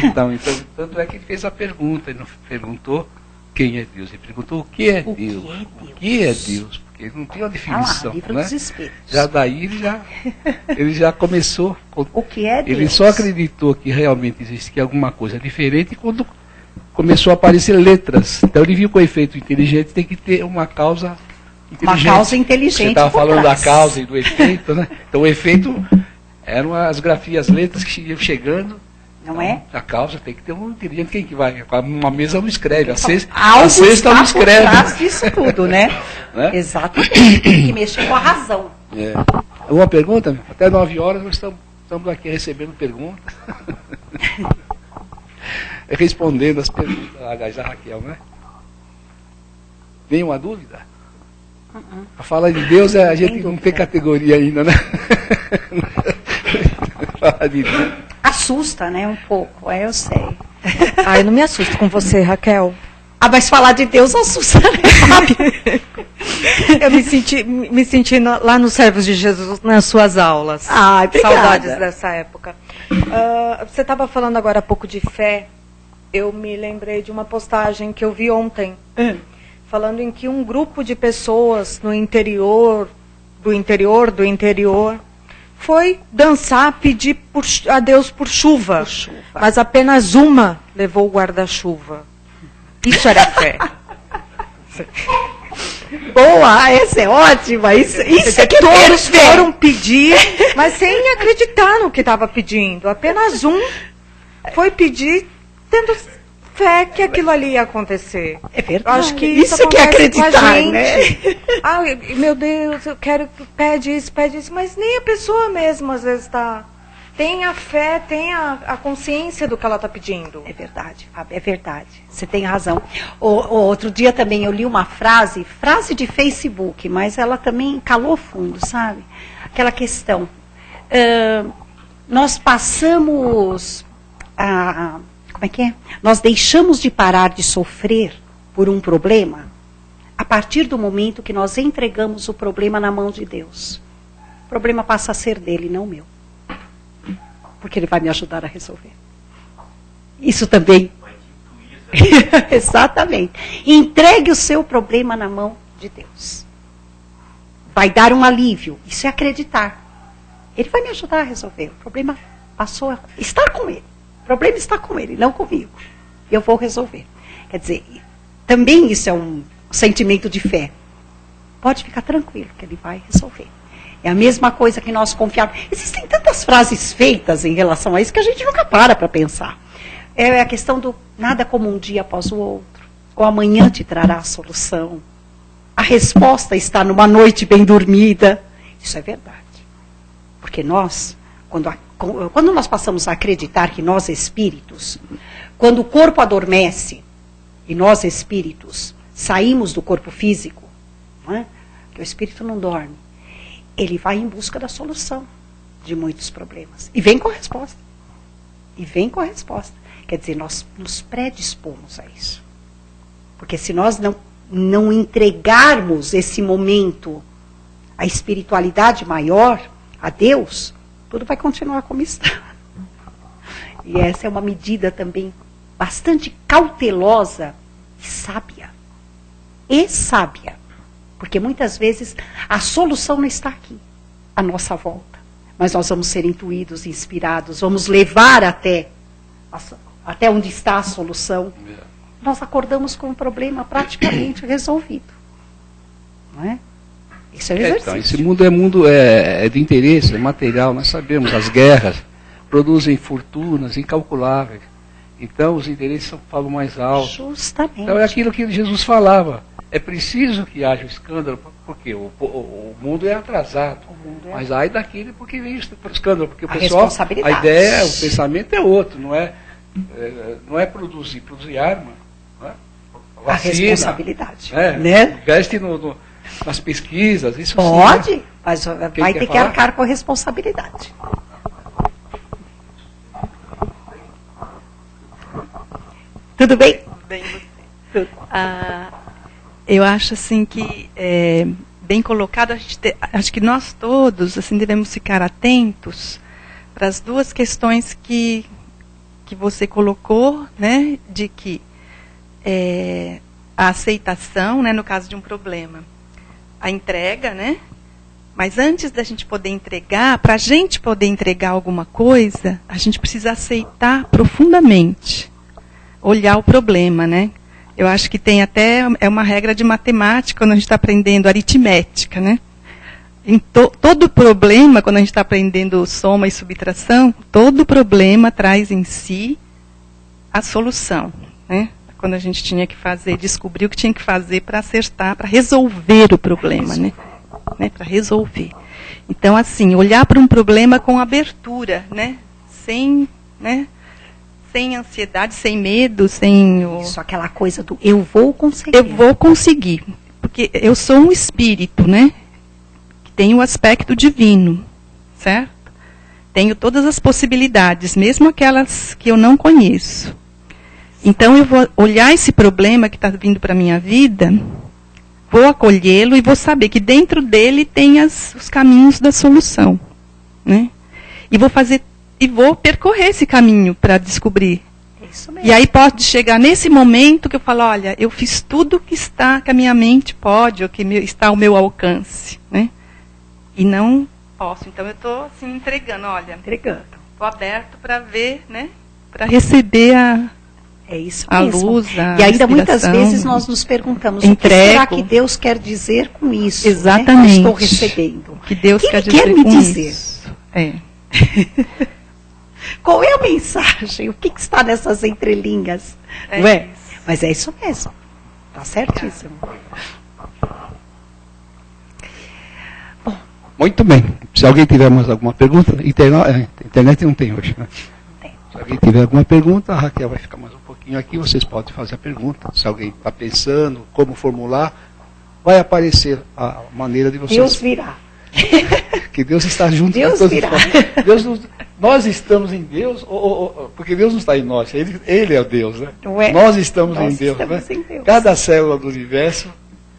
Então, tanto é que ele fez a pergunta, ele não perguntou quem é Deus, ele perguntou o que é Deus. O que é Deus? Porque ele não tinha uma definição. Livro né? dos Espíritos. Já daí ele já começou. O que é Deus? Ele só acreditou que realmente existia alguma coisa diferente quando começou a aparecer letras. Então ele viu que o efeito inteligente tem que ter uma causa inteligente. Uma causa inteligente. Você estava falando da causa e do efeito, né? Então o efeito eram as grafias, as letras que iam chegando. Não é? A causa tem que ter um inteligente. Quem que vai? Uma mesa não escreve. A sexta não escreve. Algo disso tudo, né? Né? Exatamente. Tem que mexer com a razão. É. Alguma pergunta? Até 9 horas nós estamos aqui recebendo perguntas. Respondendo as perguntas da Raquel, né? Nenhuma dúvida? A fala de Deus, a gente não tem categoria ainda, né? Fala de Deus. Assusta, né, um pouco, eu sei. Eu não me assusto com você, Raquel. Mas falar de Deus assusta, né? Eu me senti lá nos Servos de Jesus, nas suas aulas. Obrigada. Saudades dessa época. Você estava falando agora há pouco de fé. Eu me lembrei de uma postagem que eu vi ontem, falando em que um grupo de pessoas no interior, foi dançar, pedir a Deus por chuva. Mas apenas uma levou o guarda-chuva. Isso era fé. Boa, essa é ótima. Isso é que todos foram pedir, mas sem acreditar no que estava pedindo. Apenas um foi pedir tendo fé que aquilo ali ia acontecer. É verdade. Eu acho que isso que é acreditar, né? Meu Deus, eu quero que pede isso, mas nem a pessoa mesmo às vezes tem a fé, tem a consciência do que ela está pedindo. É verdade, Fábio, é verdade. Você tem razão. Outro dia também eu li uma frase de Facebook, mas ela também calou fundo, sabe? Aquela questão. Nós passamos como é que é? Nós deixamos de parar de sofrer por um problema a partir do momento que nós entregamos o problema na mão de Deus. O problema passa a ser dele, não meu. Porque ele vai me ajudar a resolver. Isso também. Exatamente. Entregue o seu problema na mão de Deus. Vai dar um alívio. Isso é acreditar. Ele vai me ajudar a resolver. O problema passou a estar com ele. O problema está com ele, não comigo. Eu vou resolver. Quer dizer, também isso é um sentimento de fé. Pode ficar tranquilo que ele vai resolver. É a mesma coisa que nós confiarmos. Existem tantas frases feitas em relação a isso que a gente nunca para pensar. É a questão do nada como um dia após o outro. Ou amanhã te trará a solução. A resposta está numa noite bem dormida. Isso é verdade. Porque nós, quando nós passamos a acreditar que nós espíritos, quando o corpo adormece e nós espíritos saímos do corpo físico, não é? Que o espírito não dorme, ele vai em busca da solução de muitos problemas. E vem com a resposta. E vem com a resposta. Quer dizer, nós nos predispomos a isso. Porque se nós não entregarmos esse momento à espiritualidade maior, a Deus, tudo vai continuar como está. E essa é uma medida também bastante cautelosa e sábia. E sábia. Porque muitas vezes a solução não está aqui, à nossa volta. Mas nós vamos ser intuídos, inspirados, vamos levar até onde está a solução. Nós acordamos com um problema praticamente resolvido. Não é? Isso é um exercício. Então, esse mundo é de interesse, é material, nós sabemos, as guerras produzem fortunas incalculáveis. Então os interesses falam mais alto. Justamente. Então é aquilo que Jesus falava. É preciso que haja o escândalo, porque o mundo é atrasado. Mas ai daquele porque vem o escândalo, porque o pessoal, a ideia, o pensamento é outro, não é produzir arma, não é? Vacina, a responsabilidade. Né? Investe nas pesquisas, isso pode, sim, né? Mas vai ter que arcar com a responsabilidade. Tudo bem? Bem, você. Eu acho assim que, bem colocado, acho que nós todos assim, devemos ficar atentos para as duas questões que você colocou, né, de que a aceitação, né, no caso de um problema, a entrega, né, mas antes da gente poder entregar, para a gente poder entregar alguma coisa, a gente precisa aceitar profundamente, olhar o problema, né. Eu acho que tem até, uma regra de matemática, quando a gente está aprendendo aritmética, né? Em todo problema, quando a gente está aprendendo soma e subtração, todo problema traz em si a solução, né? Quando a gente tinha que descobrir o que tinha que fazer para acertar, para resolver o problema, né? Para resolver. Então, assim, olhar para um problema com abertura, né? Sem ansiedade, sem medo, Isso, aquela coisa do eu vou conseguir. Eu vou conseguir. Porque eu sou um espírito, né? Que tem o aspecto divino, certo? Tenho todas as possibilidades, mesmo aquelas que eu não conheço. Então eu vou olhar esse problema que está vindo para a minha vida, vou acolhê-lo e vou saber que dentro dele tem os caminhos da solução, né? E vou percorrer esse caminho para descobrir. Isso mesmo. E aí pode chegar nesse momento que eu falo, olha, eu fiz tudo que a minha mente pode, ou que está ao meu alcance, né? E não posso. Então eu estou assim, entregando, olha. Entregando. Estou aberto para ver, né? Para receber a luz, E ainda muitas vezes nós nos perguntamos, o que será que Deus quer dizer com isso? Exatamente. Né? Estou recebendo. O que Deus quer me dizer? Isso. Qual é a mensagem? O que está nessas entrelinhas? Mas é isso mesmo. Está certíssimo. Bom. Muito bem. Se alguém tiver mais alguma pergunta, internet não tem hoje, né? Se alguém tiver alguma pergunta, a Raquel vai ficar mais um pouquinho aqui, vocês podem fazer a pergunta. Se alguém está pensando como formular, vai aparecer a maneira de vocês. Deus virá. Que Deus está junto. Deus virá. nós estamos em Deus, porque Deus não está em nós, Ele é o Deus, né? Ué, nós estamos em Deus, né? Em Deus. Cada célula do universo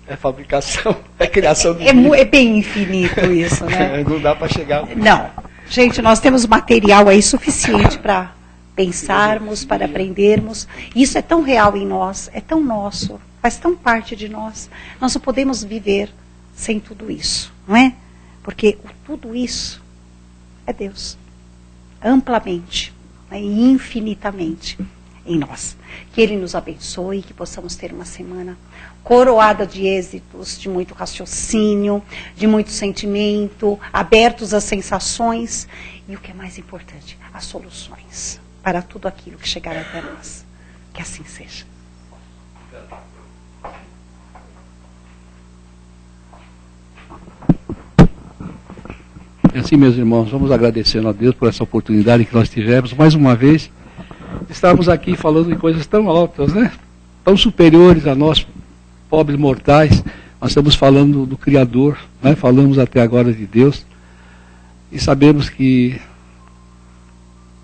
é fabricação, é criação de vida. É bem infinito isso, né? Não dá para chegar. Não. Gente, nós temos material aí suficiente para pensarmos, para aprendermos. Isso é tão real em nós, é tão nosso, faz tão parte de nós. Nós não podemos viver sem tudo isso, não é? Porque tudo isso é Deus. Amplamente, né, e infinitamente em nós. Que Ele nos abençoe, que possamos ter uma semana coroada de êxitos, de muito raciocínio, de muito sentimento, abertos às sensações e o que é mais importante, às soluções para tudo aquilo que chegar até nós. Que assim seja. E assim, meus irmãos, vamos agradecendo a Deus por essa oportunidade que nós tivemos, mais uma vez, estarmos aqui falando de coisas tão altas, né? Tão superiores a nós, pobres mortais. Nós estamos falando do Criador, né? Falamos até agora de Deus, e sabemos que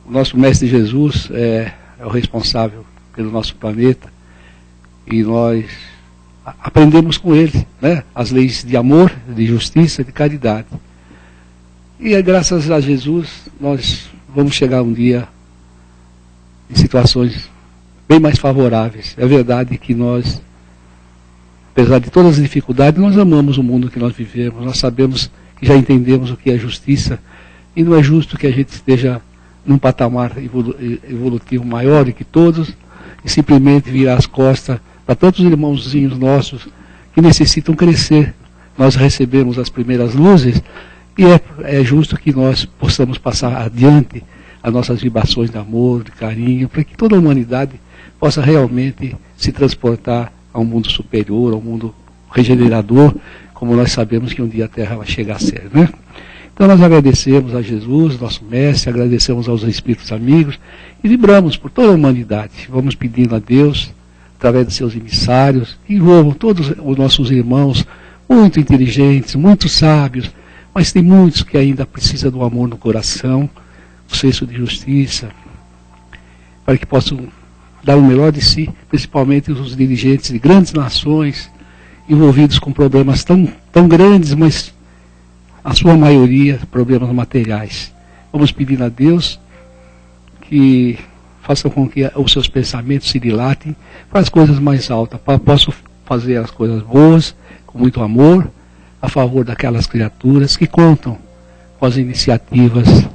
o nosso Mestre Jesus é o responsável pelo nosso planeta, e nós aprendemos com Ele, né? As leis de amor, de justiça, de caridade. E graças a Jesus, nós vamos chegar um dia em situações bem mais favoráveis. É verdade que nós, apesar de todas as dificuldades, nós amamos o mundo que nós vivemos. Nós sabemos que já entendemos o que é justiça. E não é justo que a gente esteja num patamar evolutivo maior do que todos e simplesmente virar as costas para tantos irmãozinhos nossos que necessitam crescer. Nós recebemos as primeiras luzes. E é justo que nós possamos passar adiante as nossas vibrações de amor, de carinho, para que toda a humanidade possa realmente se transportar a um mundo superior, a um mundo regenerador, como nós sabemos que um dia a Terra vai chegar a ser, né? Então nós agradecemos a Jesus, nosso Mestre, agradecemos aos Espíritos amigos e vibramos por toda a humanidade. Vamos pedindo a Deus, através de seus emissários, que envolvam todos os nossos irmãos, muito inteligentes, muito sábios, mas tem muitos que ainda precisam do amor no coração, o senso de justiça, para que possam dar o melhor de si, principalmente os dirigentes de grandes nações, envolvidos com problemas tão grandes, mas a sua maioria problemas materiais. Vamos pedir a Deus que faça com que os seus pensamentos se dilatem para as coisas mais altas, para que possam fazer as coisas boas, com muito amor, a favor daquelas criaturas que contam com as iniciativas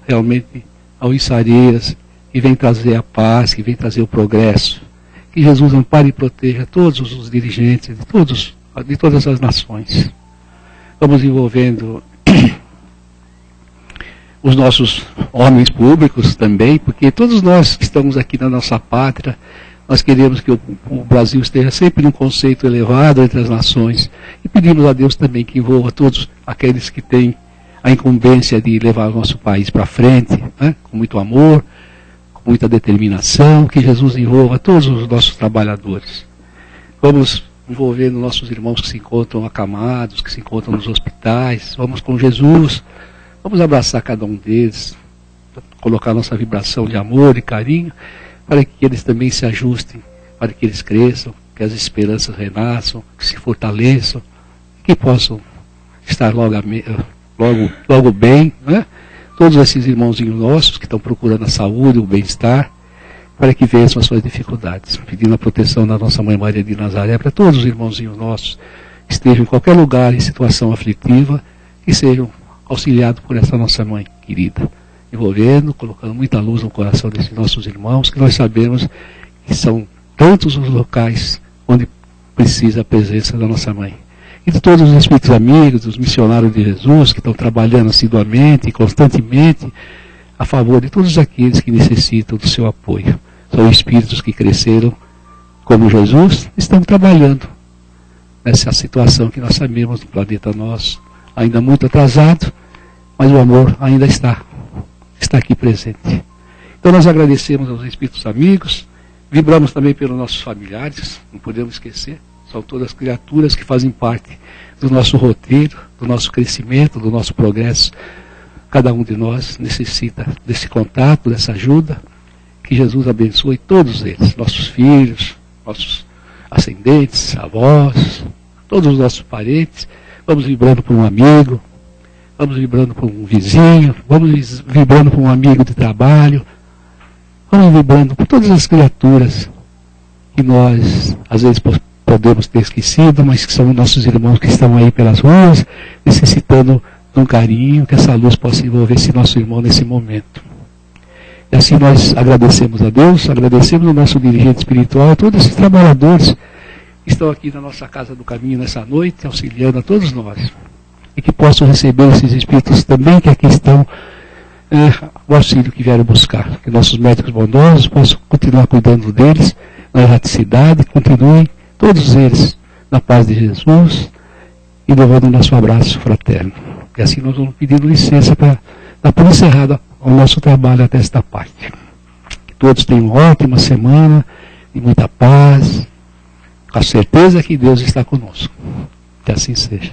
realmente alvissareiras, que vem trazer a paz, que vem trazer o progresso. Que Jesus ampare e proteja todos os dirigentes de todas as nações. Vamos envolvendo os nossos homens públicos também, porque todos nós que estamos aqui na nossa pátria, nós queremos que o Brasil esteja sempre num conceito elevado entre as nações. E pedimos a Deus também que envolva todos aqueles que têm a incumbência de levar o nosso país para frente, né? Com muito amor, com muita determinação, que Jesus envolva todos os nossos trabalhadores. Vamos envolvendo nossos irmãos que se encontram acamados, que se encontram nos hospitais. Vamos com Jesus, vamos abraçar cada um deles, colocar nossa vibração de amor e carinho, para que eles também se ajustem, para que eles cresçam, que as esperanças renasçam, que se fortaleçam, que possam estar logo bem, né? Todos esses irmãozinhos nossos que estão procurando a saúde, o bem-estar, para que vençam as suas dificuldades, pedindo a proteção da nossa Mãe Maria de Nazaré para todos os irmãozinhos nossos que estejam em qualquer lugar em situação aflitiva, que sejam auxiliados por essa nossa Mãe querida, envolvendo, colocando muita luz no coração desses nossos irmãos, que nós sabemos que são tantos os locais onde precisa a presença da nossa Mãe. E de todos os Espíritos amigos, dos missionários de Jesus, que estão trabalhando assiduamente e constantemente a favor de todos aqueles que necessitam do seu apoio. São espíritos que cresceram como Jesus, estão trabalhando nessa situação que nós sabemos do planeta nosso, ainda muito atrasado, mas o amor ainda está aqui presente. Então nós agradecemos aos Espíritos amigos, vibramos também pelos nossos familiares, não podemos esquecer, são todas criaturas que fazem parte do nosso roteiro, do nosso crescimento, do nosso progresso Cada um de nós necessita desse contato, dessa ajuda. Que Jesus abençoe todos eles, nossos filhos, nossos ascendentes, avós, todos os nossos parentes. Vamos vibrando por um amigo, vamos vibrando por um vizinho, vamos vibrando por um amigo de trabalho, vamos vibrando por todas as criaturas que nós, às vezes, podemos ter esquecido, mas que são nossos irmãos que estão aí pelas ruas, necessitando de um carinho, que essa luz possa envolver esse nosso irmão nesse momento. E assim nós agradecemos a Deus, agradecemos ao nosso dirigente espiritual, a todos esses trabalhadores que estão aqui na nossa Casa do Caminho nessa noite, auxiliando a todos nós. E que possam receber esses espíritos também que aqui estão, o auxílio que vieram buscar. Que nossos médicos bondosos possam continuar cuidando deles, na erraticidade, continuem todos eles na paz de Jesus e levando o nosso abraço fraterno. E assim nós vamos pedindo licença para dar por encerrado o nosso trabalho até esta parte. Que todos tenham uma ótima semana, e muita paz, com a certeza que Deus está conosco. Que assim seja.